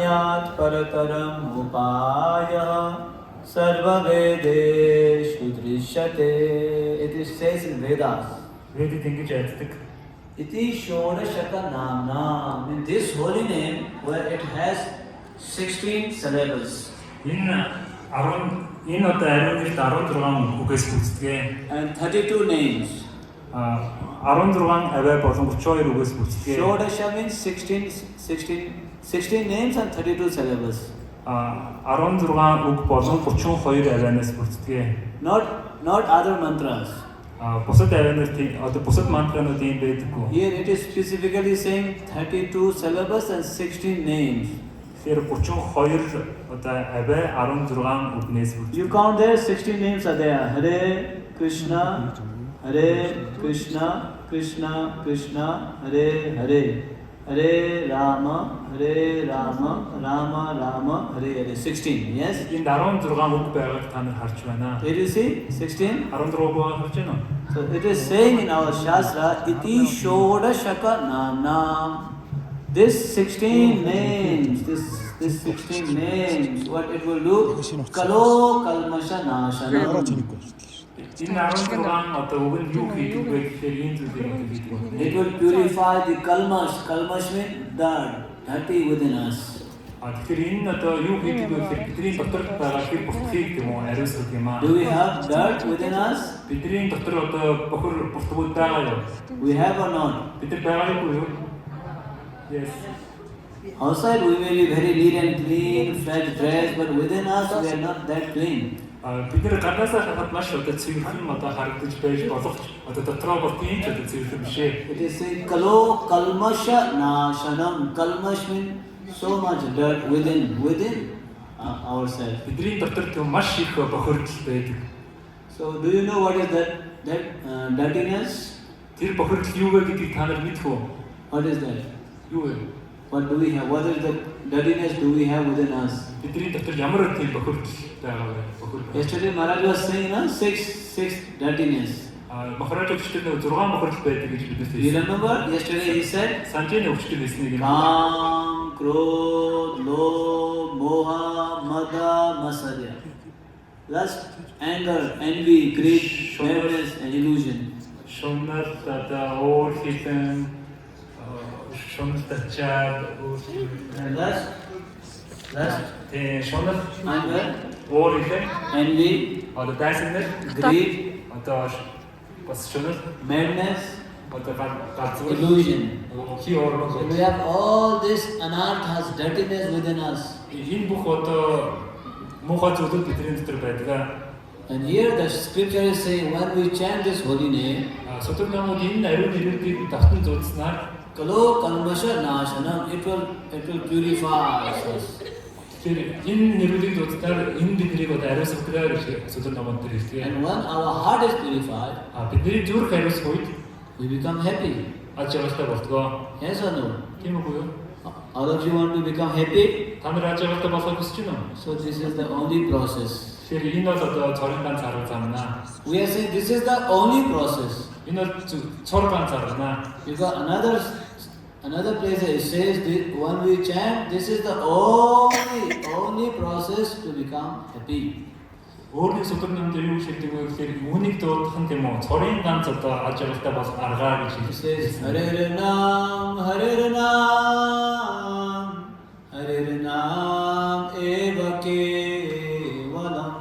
Yat parataram upaya sarva vedeshu drishyate. It is says in Vedas. Ведэд ингэж ярьдаг. Iti shodashaka namna. In this holy name, where it has 16 syllables. Энэ одоо ариун нэрт 16 үгээс бүтдэг. And 32 names. 16 аваа болон 32 үгээс бүтдэг. Shodasha means 16 names and 32 syllables. 16 үг болон 32 аваанаас бүтдэг. Not other mantras. Бусад аваанууд одоо бусад мантранууд юм байдаггүй. Here it is specifically saying 32 syllables and 16 names. Тэгэхээр 32 одоо аваа 16 үгнээс бүтдэг. You count there 16 names are there. Hare Krishna, Krishna Krishna, Hare Hare. Hare Rama, Rama Rama, Hare Hare. 16, yes? Энд 16 үг байгааг та нар харж байна. Did you see? 16? 16 үг харж байна уу? So it is saying in our Shastra, Iti Shodashaka Namnam. This 16 names, this 16 names, what it will do? Kalo Kalmasha Nashana. Энэ 16 одоо үг нь юу хийдэг вэ гэхээр энэ зүйлийг хийдэг. It will purify the kalmash. Kalmash means dirty within us. Тэгэхээр энэ нь одоо юу хийдэг вэ гэхээр бидний дотор байгаа хэр бүртгийг юм уу ариусгах юм аа. Do we have dirt within us? Бидний дотор одоо бохор бүртгүүд байгаа юу? We have or not? Бид байгаа юу? Yes. Outside we may be very neat and clean, fresh dressed, but within us we are not that clean. Бид нэр гадаасаа хахад маш одоо цэвэрхэн одоо харагдаж байж боловч одоо дотроо бол тийм ч одоо цэвэрхэн биш ээ. It is saying Kalo Kalmasha Nashanam. Kalmash means so much dirt within ourselves. Бидний дотор тийм маш их бохирдол байдаг. So do you know what is that dirtiness? Тэр бохирдол юу вэ гэдгийг та нар мэдэх үү? What is that? Юу вэ? What do we have? What is the dirtiness do we have within us? Бидний дотор ямар тийм бохирдол байгаа вэ? Yesterday Maharaj was saying, six dirtiness. Махарач өвчтөд 6 бохирдол байдаг гэж бидээс You remember? Yesterday he said, санжээний өвчтөд эснийг юм. Kam, Krodh, Lobh, Moha, Mada, Matsarya. Lust, anger, envy, greed, madness, and illusion. Шуннар одоо өөр хитэн шуннар тачаад And lust, тэ шуннар anger, өөр хитэн envy, одоо дайсанэр greed, одоо бас шуннар madness, одоо галзуу illusion. хи орно. So we have all this anarthas, dirtiness within us. Энэ бүх одоо муухай зүйлүүд бидний дотор байдаг. And here the scripture is saying, when we chant this holy name, Сотор намууд энэ ариун нэрүүдийг давтан зөөцснаар Kalo Kalmasha Nashanam, it will purify us. тэр энэ нэрүүдийг зөөцснаар энэ биднийг одоо ариусгадаг гэж сотор намууд тэр хэлдэг. And when our heart is purified, Бидний зүрх ариусгах үед we become happy. аж аргалтай болтгоо. Yes or no? Тийм үгүй юу? All of you want to become happy? Та нар аж аргалтай болохыг хүсэж байна уу? So this is the only process. Тэгэхээр энэ бол одоо цорын ганц арга зам наа. We are saying this is the only process. Энэ бол цор ганц арга наа. Because another place it says that when we chant, this is the only process to become happy. Өөрийн сотор намд юу шилдэг вэ гэхээр үүнийг дуудах нь тийм үү? Цорын ганц одоо аж аргалтай болох арга гэж It хэлдэг. says Hare Nam Eva Kevalam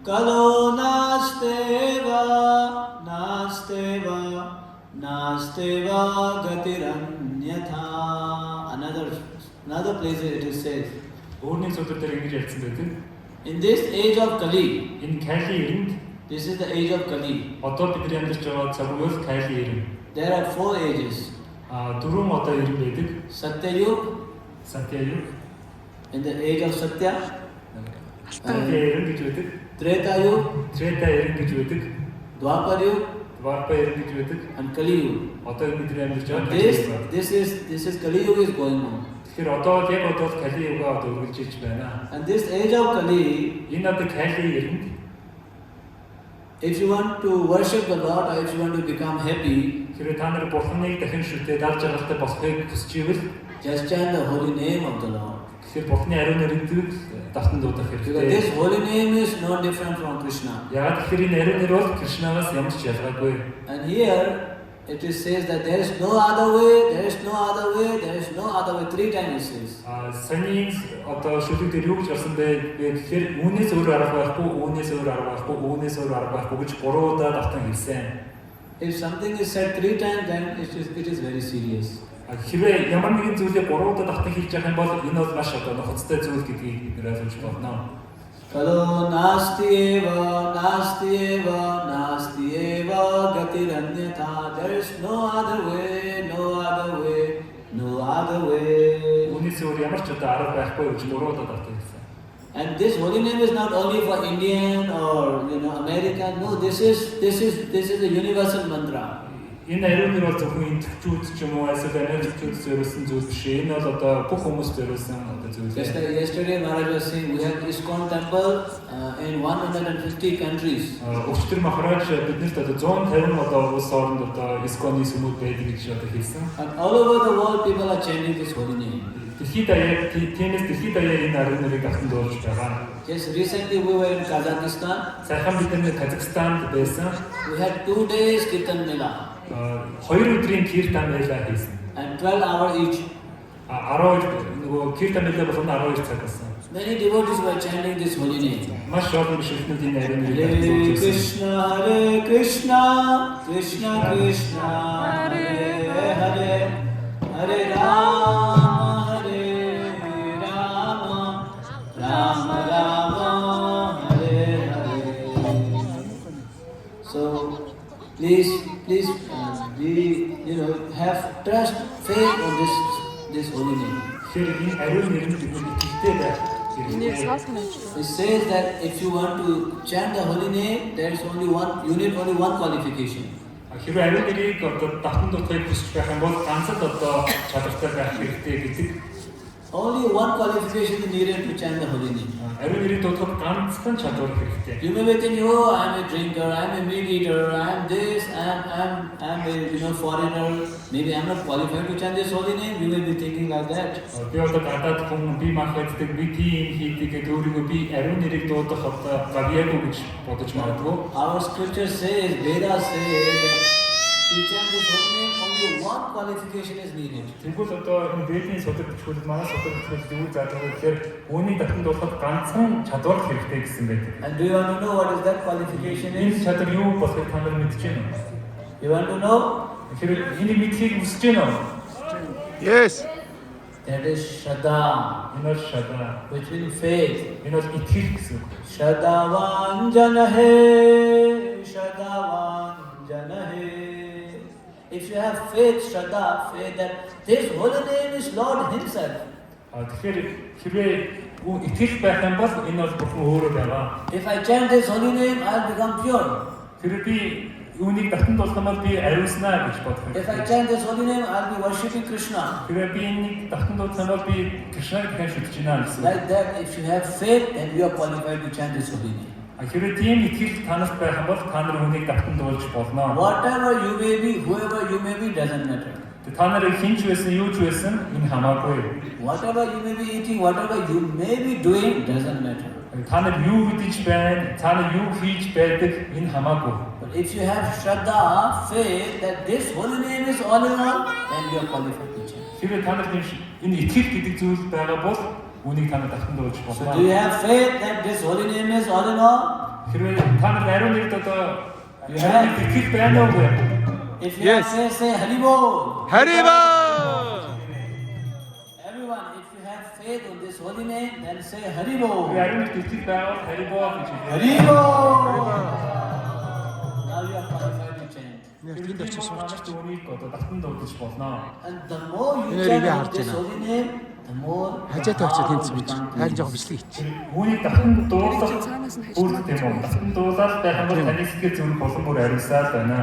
Kalo Nasteva Gatiranyatha. Another place it is said, Өөрийн сотор дээр ингэж ярьсан байдаг. in this age of Kali, Энэ Кали эринд this is the age of Kali. одоо бидний амьдарч байгаа цаг үеэр Кали эрин. There are 4 ages. Дөрвөн одоо эрин байдаг. Satyayug, Сатяюг, in the age of Satya, Сатя эрин гэж байдаг. Tretayug, Трета эрин гэж байдаг. Dwaparyug, Дварпа эрин гэж байдаг. and Kali Yug. Одоо бидний амьдарч байгаа Кали эрин. This is Kali Yuga is going on. Тэгэхээр одоо яг одоо Кали юга одоо үргэлжлэж байна. And this age of Kali, Энэ одоо Кали эринд if you want to worship the Lord or if you want to become happy, хэрэг та нар Бурханыг дахин шүтээ дарж байгаатай болохыг хүсч ивэл just chant the holy name of the Lord. Тэгэхээр Бурхны ариун нэрийг давтан дуудах Because хэрэгтэй. this holy name is no different from Krishna. Яг тэгэхээр энэ ариун нэр бол Кришнагаас ямар ч ялгаагүй. And here it is says that there is no other way, there is no other way, there is no other way. 3 times it says. Саний одоо шүлэг дээр юу гэж гарсан бэ гэхээр үүнээс өөр арга байхгүй, үүнээс өөр арга байхгүй, үүнээс өөр арга байхгүй гэж 3 удаа давтан хэлсэн. If something is said 3 times, then it is very serious. Хэрвээ ямар нэгэн зүйлийг 3 удаа давтан хэлж явах юм бол энэ бол маш одоо нөхцөлтэй зүйл гэдгийг ойлгож болно. Kalo nasti eva, nasti eva, nasti eva, gatiranyatha. There is no other way, no other way, no other way. Үүнээс өөр ямар ч одоо арга байхгүй гэж 3 удаа давтан хэлсэн. And this holy name is not only for Indian or American. No, this is a universal mantra. Энэ ариун нэр бол зөвхөн индивчүүд ч юм уу эсвэл америкчүүд зориулсан зүйл биш. Энэ бол одоо бүх хүмүүс зориулсан одоо зүйл. Just like yesterday Maharaj was saying, we have ISKCON temple in 150 countries. Өчтөр Махарадж биднэрт одоо 150 одоо улс орнд одоо ISKCON-ийн сүмүүд байдаг гэж одоо хэлсэн. And all over the world people are chanting this holy name. Дэлхийд даяар энэ ариун нэрийг давтан дуулж байгаа. Just recently we were in Kazakhstan. Сайхан бид нэр Казахстанд байсан. We had 2 days Kirtan Mela. 2 өдрийн киртан мела хийсэн. And 12 hours each. 12 нөгөө киртан мела болгоно 12 цаг байсан. Many devotees were chanting this holy name. Маш олон шүлтнүүд энэ ариун нэрийг Hare давтан дуулсан. Krishna, Hare Krishna, Krishna Krishna, Hare Hare, Hare Rama, Hare Rama, Rama Rama, Hare Hare. So please have trust, faith on this holy name. Тэгэхээр энэ ариун нэрэнд бид итгэлтэй байх хэрэгтэй. It says that if you want to chant the holy name, there is only only one qualification. Хэрвээ ариун нэрийг одоо давтан дуудахыг хүсэж байх юм бол ганцад одоо чадвартай байх хэрэгтэй гэдэг. Only one qualification is needed to chant the holy name. Ариун нэрийг дуудахад ганцхан чадвар хэрэгтэй. You may be thinking, oh, I am a drinker, I am a meat eater, I am this, I am a foreigner. Maybe I am not qualified to chant this holy name. You may be thinking like that. Би одоо гадаад хүн би мах гэдэг би тийм хийдэг гэдэг өөрийгөө би ариун нэрийг дуудах одоо гавьяагүй гэж бодож магадгүй. Our scripture says, Veda says that to chant this holy name, only one qualification is needed. Тэгвэл одоо энэ Ведийн судалгчид манай судалгчид юу зааж байгаа гэхээр үүнийг давтан дуудахад ганцхан чадвар хэрэгтэй гэсэн байдаг. And do you want to know what is that qualification Энэ is? чадвар юу болохыг та нар мэдэж байна уу? You want to know? Тэгэхээр энийг мэдхийг хүсэж байна уу? Yes. That is Shraddha, Энэ бол шада. which means faith. Энэ бол итгэл гэсэн. Shraddhavan he, Shraddhavan he. If you have faith, Shraddha, faith that this holy name is Lord Himself. Тэгэхээр хэрвээ итгэл байх юм бол энэ бол бүхэн өөрөө байгаа. If I chant this holy name, I'll become pure. Хэрвээ би үүнийг давтан дуулах юм бол би ариуснаа гэж бодох If I юм. chant this holy name, I'll be worshipping Krishna. Хэрвээ би энийг давтан дуулах юм бол би Кришнаг дахин шүтж байна гэсэн. Like that, if you have faith, then you are qualified to chant this holy name. Хэрвээ тийм итгэл танарт байх юм бол та нар үүнийг давтан дуулж болно. Whatever you may be, whoever you may be, doesn't matter. Та нар хинч байсан, юу ч байсан энэ хамаагүй. Whatever you may be eating, whatever you may be doing, doesn't matter. Та нар юу гэж байна, та нар юу хийж байдаг энэ хамаагүй. But if you have Shraddha, faith that this holy name is all in all, then you are qualified to chant. Хэрвээ та нарт энэ итгэл гэдэг зүйл байгаа бол үүнийг та нар давтан дуулж So болно. do you have faith that this holy name is all in all? Хэрвээ та нар ариун нэрд одоо итгэл байна уу вэ? If you have Yes. faith, say Haribol. Haribo. Everyone, if you have faith on this holy name, then say Haribol. Ариун нэрд итгэл байгаа харибоо гэж хэлээ. Haribol. Now you are qualified to chant. Энд очиж сууч. Үүнийг одоо давтан дуулж болно. And the more you Энэрийг chant харж this байна. holy name, the more Хажаатай очиж тэнц бич. Хайр жоох бичлэг хийч. Үүнийг давтан дуулах бүр тийм үү? Давтан дуулаад байх юм бол таны сэтгэл зүрх болон бүр ариусаад байна.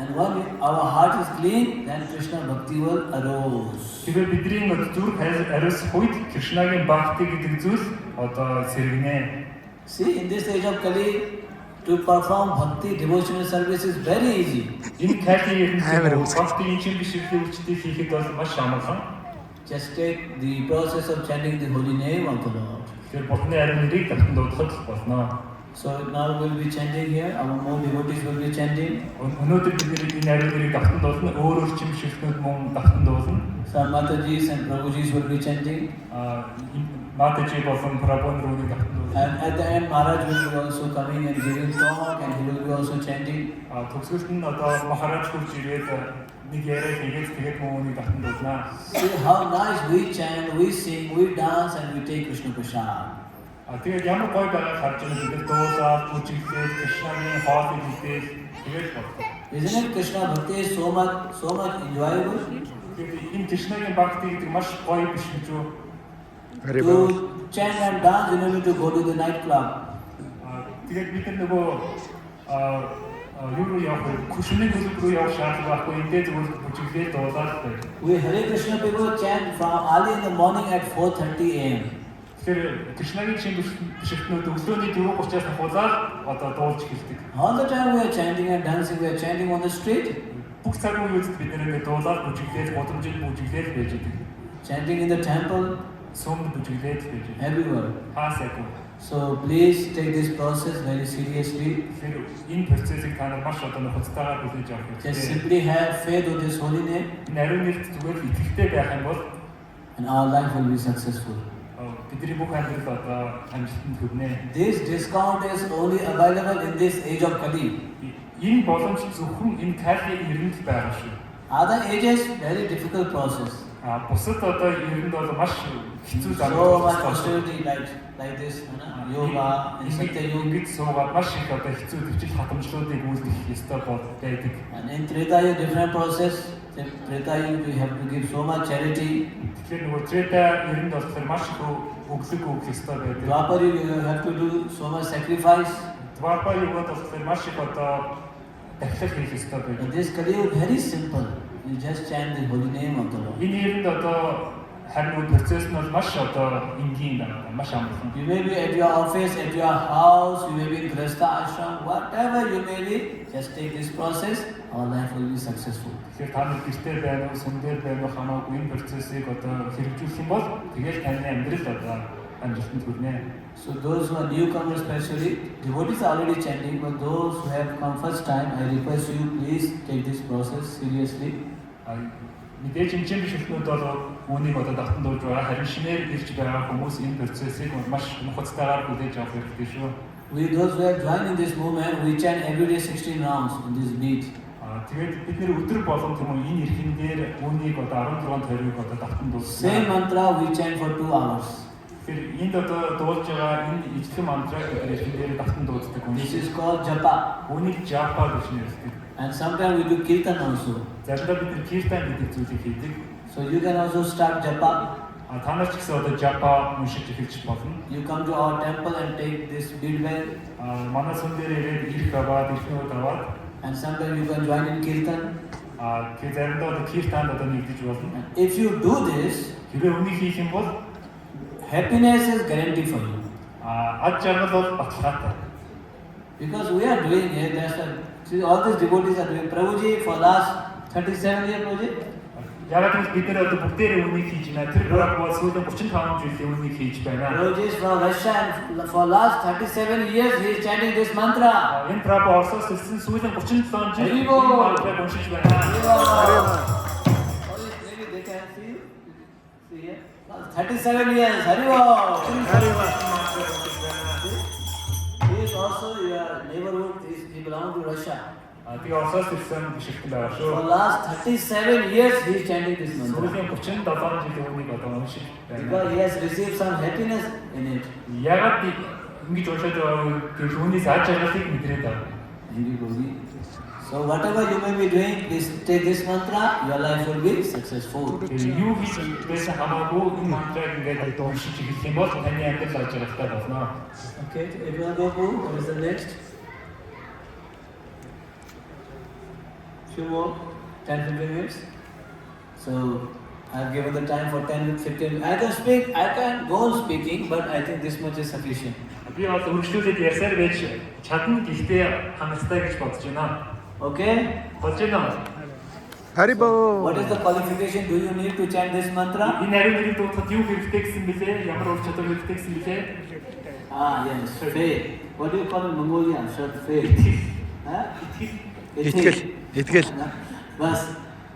and when our heart is clean, then Krishna Bhakti will arise. Тэгэхээр бидний зүрх ариус үед Кришнагийн бхакти гэдэг зүйл одоо сэргэнэ. See, in this age of Kali, to perform bhakti devotional service is very easy. Энэ кали Амар үзэх. бхактигийн чин бишрлийн үйлчлэлийг хийхэд бол маш амархан. just take the process of chanting the holy name of the Lord. Тэгэхээр Бурхны ариун нэрийг дахин дуудахад болно. So now we'll be chanting here. Our more devotees will be chanting. Өнөөдөр бид энэ ариун нэрийг дахин дуулна. Өөр чимшилтнүүд мөн дахин дуулна. Some Matajis and Prabhujis will be chanting. Матажи болон Прабхун руу дахин дуулна. And at the end, Maharaj will be also coming and giving talk, and he will be also chanting. Төгсгөлд нь одоо Махарадж хурж ирээд нэг яриа хийгээд тэгээд мөн дахин дуулна. See how nice we chant, we sing, we dance, and we take Krishna Prasad. Тэгээд ямар гоё байгааг харж байгаа бид дуулаад, бүжиглээд, Кришнагийн хоолыг идээд тэгээд болов. Isn't it Krishna Bhakti is so much enjoyable? Тэгээд энэ Кришнагийн бхакти гэдэг маш гоё биш гэж юу? To chant and dance, you need to go to the nightclub. Тэгээд бид нөгөө юу руу явах вэ? Кришнагийн хөлөг рүү явах шаардлага байхгүй. Эндээ зөвхөн бүжиглээд дуулаад байна. We Hare Krishna people chant from early in the morning at 4:30 a.m. Тэгэхээр Кришнагийн бишигтнүүд өглөөний 4:30-аас ахуулаад одоо дуулж эхэлдэг. All the time we are chanting and dancing, we are chanting on the street, Бүх цагийн үед бид нэр дуулаад бүжиглээд, бодомжид бүжиглээд байж байгаа. chanting in the temple, Сүмд бүжиглээд байж байгаа. everywhere. Хаасайг. So please take this process very seriously. Тэгэхээр энэ процессыг та нар маш одоо нөхцөлтойгоор хүлээж авах Just хэрэгтэй. simply have faith in this holy name, Энэ ариун нэрт зүгээр итгэлтэй байх юм бол and our life will be successful. бидний бүх амьдрал одоо амжилтанд хүрнэ. This discount is only available in this age of Kali. Энэ боломж зөвхөн энэ Кали эринд байгаа шүү. Other ages, very difficult process. Бусад одоо эринд бол маш хэцүү So much austerity like this, yoga, and Satya Yoga. Бид суугаад маш их одоо хэцүү төвчл хатамжлуудыг үйлдэх ёстой байдаг. And in Treta Yuga, different process. In Treta Yuga, we have to give so much charity. Тэгэхээр нөгөө Трета эринд болохоор маш их өглөг өгөх ёстой байдаг. Dwapar Yuga, you have to do so much sacrifice. Двапар югад болохоор маш их одоо дахилал хийх ёстой байдаг. But this Kali Yuga very simple. You just chant the holy name of the Lord. Энэ эринд одоо харин процесс нь бол маш одоо энгийн байна. Маш амархан. You may be at your office, at your house, you may be in Grasta ashram, whatever you may be, just take this process, our life will be successful. Тэгэхээр та нар гэртээ байна уу, сүмдэр байна уу хамаагүй энэ процессыг одоо хэрэгжүүлэх юм бол тэгээд таны амьдрал одоо амжилтанд хүрнэ. So those who are newcomers especially, devotees are already chanting, but those who have come first time, I request you please take this process seriously. Мэдээж энэ чинь бишэлтнүүд бол үүнийг одоо давтан дуулж байгаа. Харин шинээр ирж байгаа хүмүүс энэ процессыг маш нухацтайгаар хүлээж авах хэрэгтэй шүү. We those who have joined in this movement, we chant every day 16 rounds in this beat. Тэгээд бид нэр өдөр болгон тийм үү энэ эрхэн дээр үүнийг одоо 16 тойрог одоо давтан дуулсан. Same mantra we chant for 2 hours. Тэгэхээр энд одоо дуулж байгаа энэ ижлэг мантраг эрхэн дээр давтан дууддаг юм. This is called japa. Үүнийг жапа гэж нэрэлдэг. And sometimes we do kirtan also. Заримдаа бид киртан гэдэг зүйлийг хийдэг. So you can also start japa. Та нар ч гэсэн одоо жапа уншиж эхэлж болно. You come to our temple and take this bead bell. Манай сүм дээр ирээд ирэх аваад ирхнүүд аваад And sometimes you can join in kirtan. тэгээд заримдаа одоо киртанд одоо нэгдэж болно. If you do this, Хэрвээ үнийг хийх юм бол happiness is guaranteed for you. ад жаргал бол баталгаатай. Because we are doing it, see, all these devotees are doing. Prabhuji for last 37 years, Prabhuji. Яг л бид нэр одоо бүгдээрээ үнийг хийж байна. Тэр Прабхупад сүүлийн 35 жилийн үнийг хийж байна. Prabhuji is from Russia and for last 37 years he is chanting this mantra. Энэ Прабхупад Оросоос ирсэн сүүлийн 37 жил Харибо! энэ мантрыг уншиж байна. Maybe they can see here. 37 years, Haribo! He is also your neighborhood, he belongs to Russia. Тэгээ Оросоос ирсэн бишэлтэн байгаа шүү. For last 37 years he is chanting this mantra. Сүүлийн 37 жилийн үнийг одоо уншиж байна. Because he has received some happiness in it. Ягаад ингэж уншаад байгаа вэ? Түүнээс аж аргалыг мэдрээд байгаа. Thank you, Guruji. So whatever you may be doing, please take this mantra, your life will be successful. Юу хийж байсан хамаагүй энэ мантрыг ингээд уншиж эхлэх юм бол таны амьдрал аж аргалтай болно. Okay, everyone go home. What is the next? Few more, 10-15 minutes. So I've given the time for 10-15 minutes. I can speak, I can go on speaking, but I think this much is sufficient. Би бол үргэлжлүүлээд ярьсаар байж чадна гэхдээ хангалттай гэж бодож байна. Okay? Болж байна уу? Харибо. What is the qualification do you need to chant this mantra? Энэ ариун нэрийг дуудахад юу хэрэгтэй гэсэн бэлээ? Ямар ур чадвар хэрэгтэй гэсэн бэлээ? Yes, faith. What do you call in Mongolian? Short faith. Huh? Итгэл. But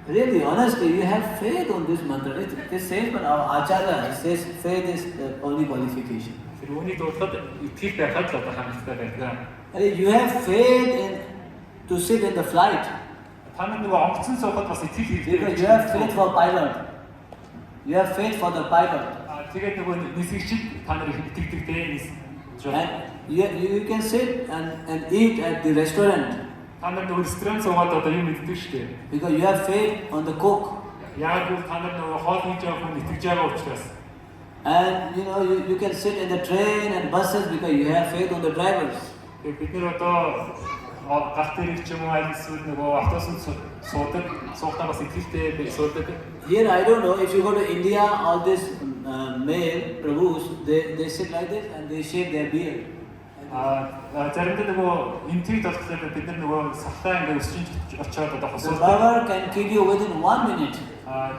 really, honestly, you have faith on this mantra. It says, but our Acharya says faith is the only qualification. Тэр үүнийг дуудахад итгэл байхад л одоо хангалттай байдаг. You have faith in to sit in the flight. Та нар нөгөө онгоцон суухад бас итгэл хэрэгтэй. Because you have faith for pilot. You have faith for the pilot. Тэгээд нөгөө нисгэгчд та нар их итгэдэг дээ. And you can sit and eat at the restaurant. Та нар нөгөө ресторан суугаад одоо юм иддэг шүү дээ. Because you have faith on the cook. Яг л та нар нөгөө хоол хийж байгаа хүн итгэж байгаа учраас. And you know you can sit in the train and buses because you have faith on the drivers. Бид нэр одоо галт дээрх ч юм уу аль эсвэл нөгөө автобусд суухдаа бас итгэлтэй суудаг. Here I don't know if you go to India, all these male prabhus they sit like this and they shave their beard. Заримдаа нөгөө энтгийг болохоор бид нар нөгөө сахтаа ингээ өсчин очиод одоо The хосуулдаг. barber can kill you within 1 minute.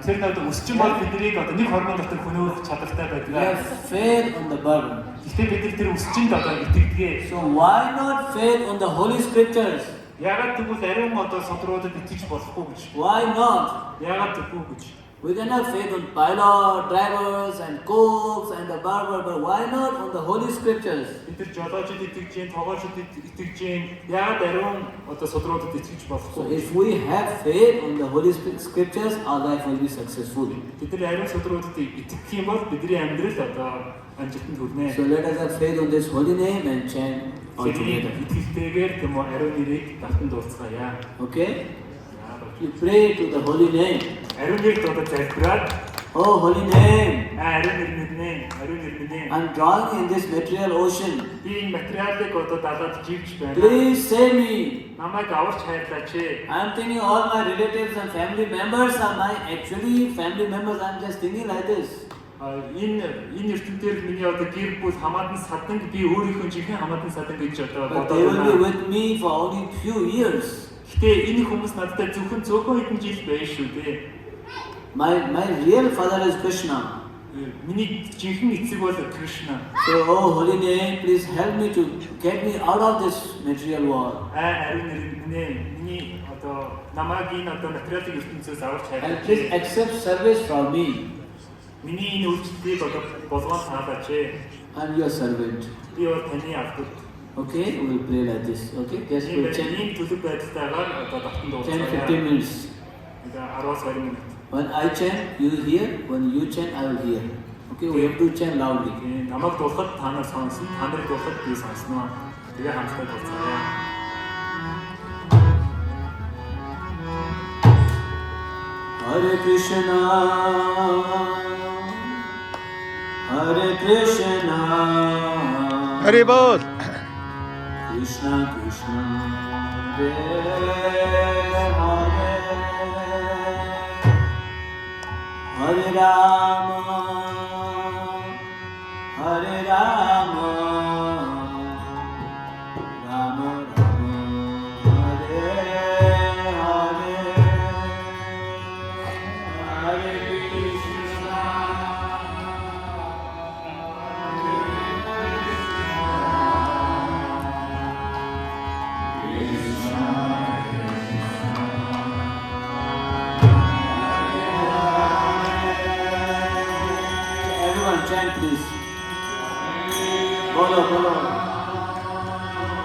Тэр нэг өсчин бол биднийг одоо нэг хормон дотор хөнөөх чадвартай You байдаг. have faith on the barber. Гэхдээ бид нар тэр өсчинд одоо итгэдэг. So why not faith on the holy scriptures? Ягаад тэгвэл ариун одоо содруудад итгэж болохгүй гэж. Why not? Ягаад тэггүй гэж. We can have faith on pilot, drivers and cooks and the barber, but why not on the holy scriptures? Бид нар жолоочд итгэж Jain, тоогоочд итгэж Jain. Ягаад ариун одоо содруудад итгэж So болохгүй. if we have faith on the holy scriptures, our life will be successful. Бид нар ариун содруудад итгэх юм бол бидний амьдрал одоо амжилтанд хүрнэ. So let us have faith on this holy name and chant all together. Итгэлтэйгээр тийм үү ариун нэрийг давтан дуулцгаая. Okay? You pray to the holy name. Ариун нэр одоо залбираад Oh, holy name. ариун нэр минь. I'm drowning in this material ocean. Би энэ материалыг одоо далаад живж байна. Please save me. Намайг аварч хайрлаач. I'm thinking all my relatives and family members are my actually family members. I'm just thinking like this. Энэ ертөнцийн миний одоо гэр бүл хамаатан саданг би өөрийнхөө жинхэнэ хамаатан саданг гэж одоо But they will be бодоод байна. with me for only few years. Гэтэ энэ хүмүүс надтай зөвхөн хэдэн жил байна шүү дээ. My real father is Krishna. Миний жинхэнэ эцэг бол Кришна. So, oh holy name, please help me to get me out of this material world. Ариун нэр миний одоо намайг энэ одоо материалын ертөнцөөс аварч And please хайрлаач. accept service from me. Миний энэ үйлчлэлийг одоо болгоон таалаач. I'm your servant. Би бол таны авдаг. Okay, we'll pray like this. Okay, just we'll chant Энэ төлөв байдалтайгаар одоо давтан 10-15 дуулцгаая. minutes. 10-20 минут. When I chant, you hear. When you chant, I will hear. Okay, we have to chant loudly. Намайг дуулахад та нар сонсон, та нарыг дуулахад би сонсноо. Тэгээ хамтдаа дуулцгаая. Hare Krishna, Hare Krishna, Харибо. Krishna Krishna, Hare Hare, Hare Rama, Hare Rama, Rama Rama, Hare Hare, Hare Krishna. Everyone chant please. Bolo, bolo.